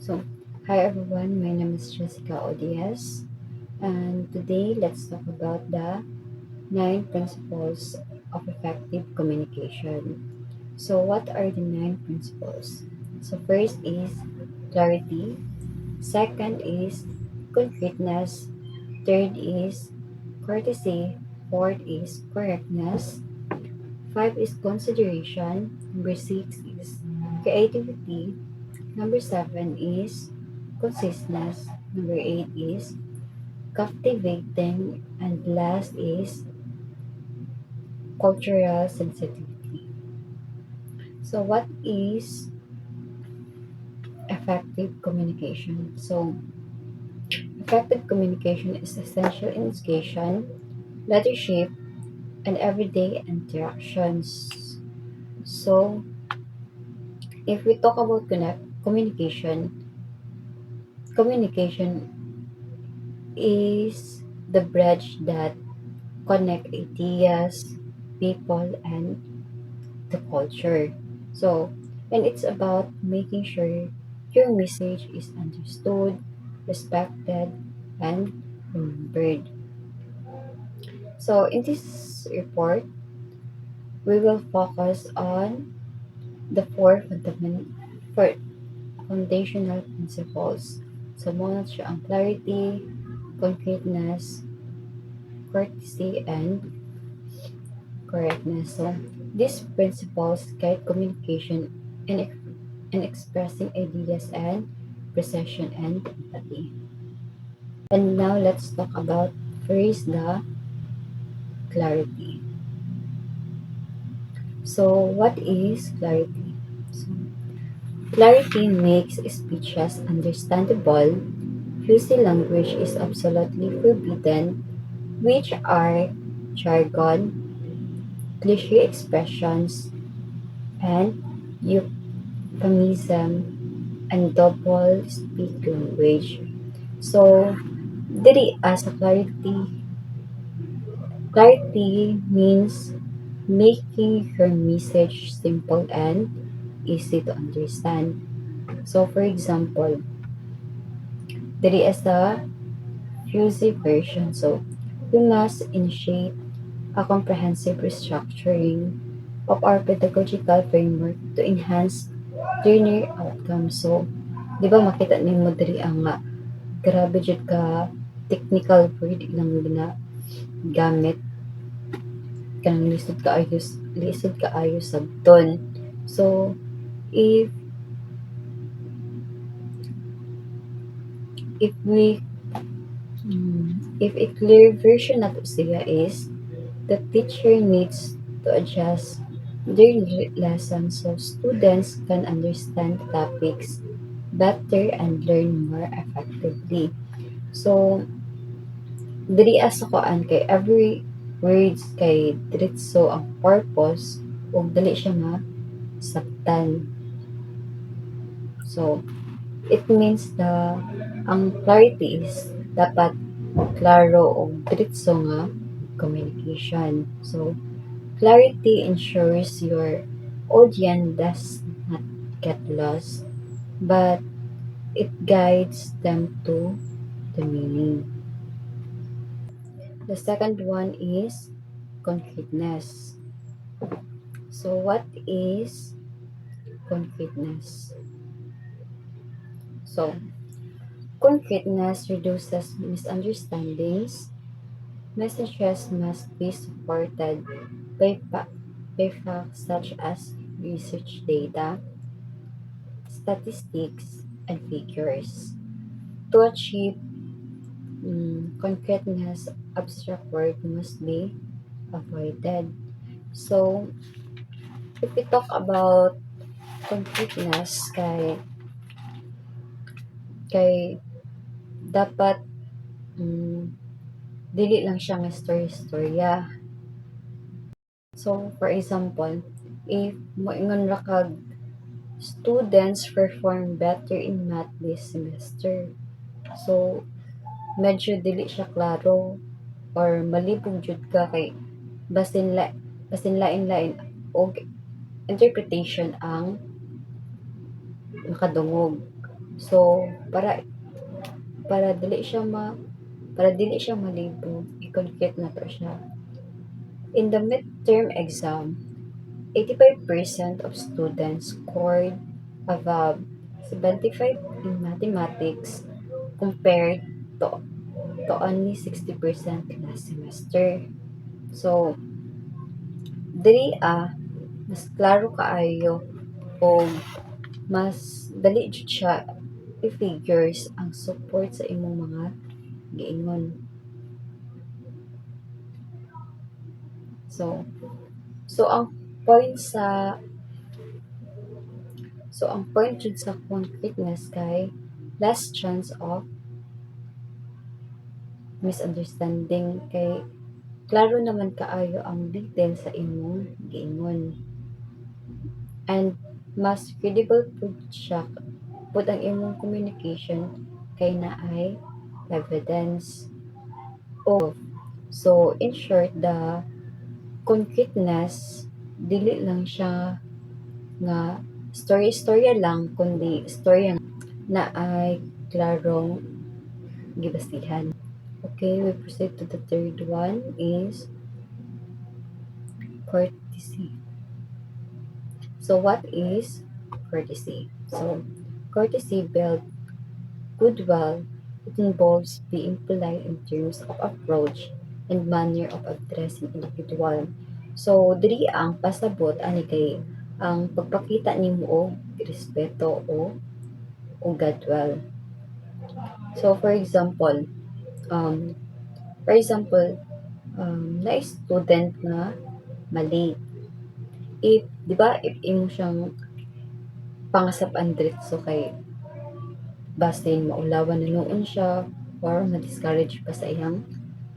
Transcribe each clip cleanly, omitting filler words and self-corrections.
So, hi everyone, my name is Jessica ODS, and today let's talk about the 9 principles of effective communication. So, what are the 9 principles? So, first is clarity, second is concreteness, third is courtesy, fourth is correctness, five is consideration, number six is creativity, number seven is consciousness. Number eight is captivating. And last is cultural sensitivity. So, what is effective communication? So, effective communication is essential in education, leadership, and everyday interactions. So, if we talk about communication is the bridge that connect ideas, people, and the culture. So, and it's about making sure your message is understood, respected, and remembered. So, in this report, we will focus on the four foundational principles. So, muna siya ang clarity, concreteness, courtesy, and correctness. So, these principles guide communication in, in expressing ideas and precision and empathy. And now let's talk about first the clarity. So, what is clarity? So, clarity makes speeches understandable. Fuzzy language is absolutely forbidden, which are jargon, cliche expressions, and euphemism and double speak language. So, diri as a clarity means making your message simple and easy to understand. So, for example, diri as a fuzzy version. So, we must initiate a comprehensive restructuring of our pedagogical framework to enhance learner outcomes. So, di ba makita nimo diri ang grabe jud ka technical word ilang gamit kanang lisod kaayo sabton. So, if if we if a clear version nato siya is the teacher needs to adjust their lessons so students can understand topics better and learn more effectively. So, diri sa koan kay every words kay diretso ang purpose ug dali siya masabtan. So, it means ang clarity is dapat klaro o diretso nga communication. So, clarity ensures your audience does not get lost, but it guides them to the meaning. The second one is concreteness. So, what is concreteness? So, concreteness reduces misunderstandings. Messages must be supported by facts such as research data, statistics, and figures. To achieve concreteness, abstract word must be avoided. So, if we talk about concreteness, kay dapat mm, dili lang siya nga storya. So, for example, if moingon ra kag students perform better in math this semester. So, medyo dili siya klaro or malibog jud ka kay basin la basin lain-lain og interpretation ang makadungog. So para dili siya malibog, i-concrete na to siya. In the midterm exam, 85% of students scored above 75 in mathematics compared to only 60% last semester. So, diri mas klaro kaayo o mas dali jud siya i-figures ang support sa imong mga giingon. So, so ang point sa ang point jud sa concreteness kay last chance of misunderstanding kay klaro naman kaayo ang detail sa imong giingon. And mas credible pud siya pud ang imong communication kay naay evidence. So in short, the concreteness dili lang siya nga storya lang kundi storya na ay klarong gibasihan. Okay, we proceed to the third one is courtesy. So what is courtesy? So courtesy builds goodwill. It involves being polite in terms of approach and manner of addressing individual. So diri ang pasabot ani kay ang pagpakita nimo og respeto o goodwill. So um, for example, na student na mali. If, di ba, if imo siyang pangasap-an diretso kay basin maulawan na noon siya or ma-discourage pa sa iyang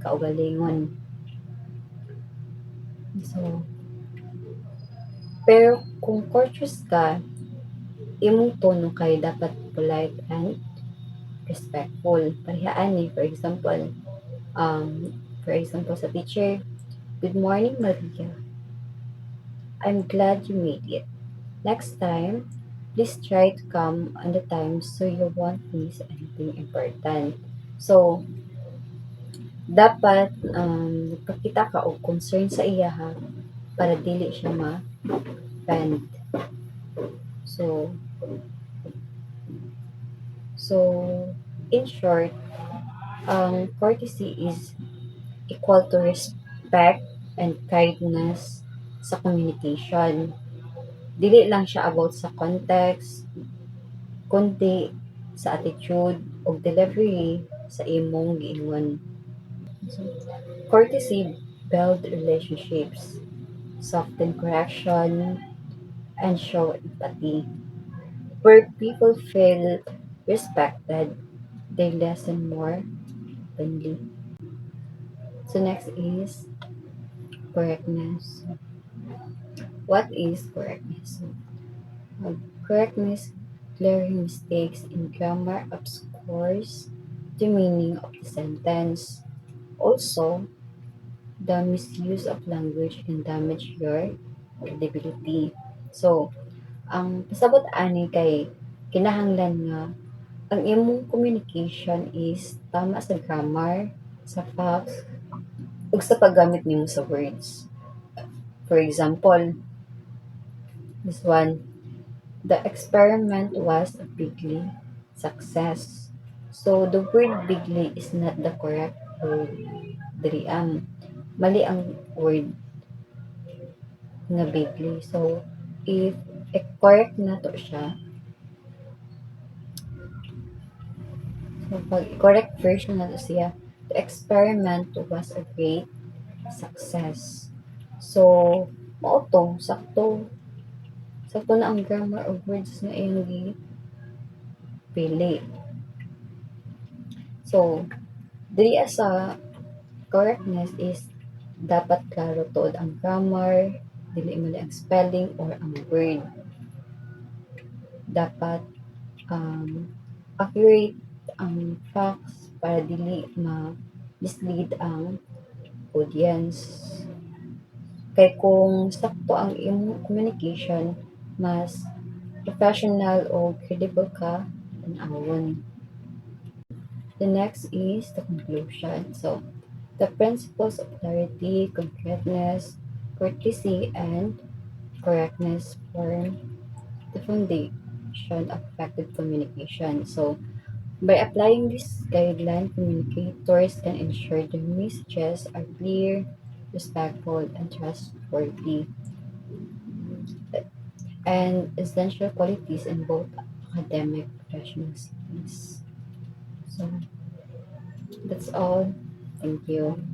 kaugalingon. So, pero kung courteous ka, imong tono kay dapat polite and respectful. Parihaan ni, for example sa teacher, "Good morning, Maria. I'm glad you made it. Next time, please try to come on the time so you won't miss anything important." So, dapat nagpakita ka og concern sa iya ha para dili siya ma-offend. So, in short, courtesy is equal to respect and kindness sa communication. Dili lang siya about sa context, kundi sa attitude o delivery sa imong giingon. So, courtesy build relationships, soften correction, and show empathy. Where people feel respected, they listen more openly. So next is correctness. What is correctness? Correctness, clearing mistakes in grammar obscures the meaning of the sentence. Also, the misuse of language can damage your credibility. So, ang pasabot ani kay kinahanglan nga ang imong communication is tama sa grammar, sa facts, ug sa paggamit nimo sa words. For example, this one, the experiment was a bigly success. So the word bigly is not the correct word. Diri mali ang word nga bigly. So if correct na to siya, so pag correct version na to siya, the experiment was a great success. So mao to, sakto na ang grammar of words na iyang pili. So, diri sa correctness is dapat klaro tuod ang grammar, dili mali ang spelling or ang word. Dapat accurate ang facts para dili ma-mislead ang audience. Kay kung sakto ang imong communication, mas professional o credible ka tanawon. The next is the conclusion. So, the principles of clarity, concreteness, courtesy, and correctness form the foundation of effective communication. So, by applying this guideline, communicators can ensure their messages are clear, respectful, and trustworthy, and essential qualities in both academic and professional settings. So, that's all. Thank you.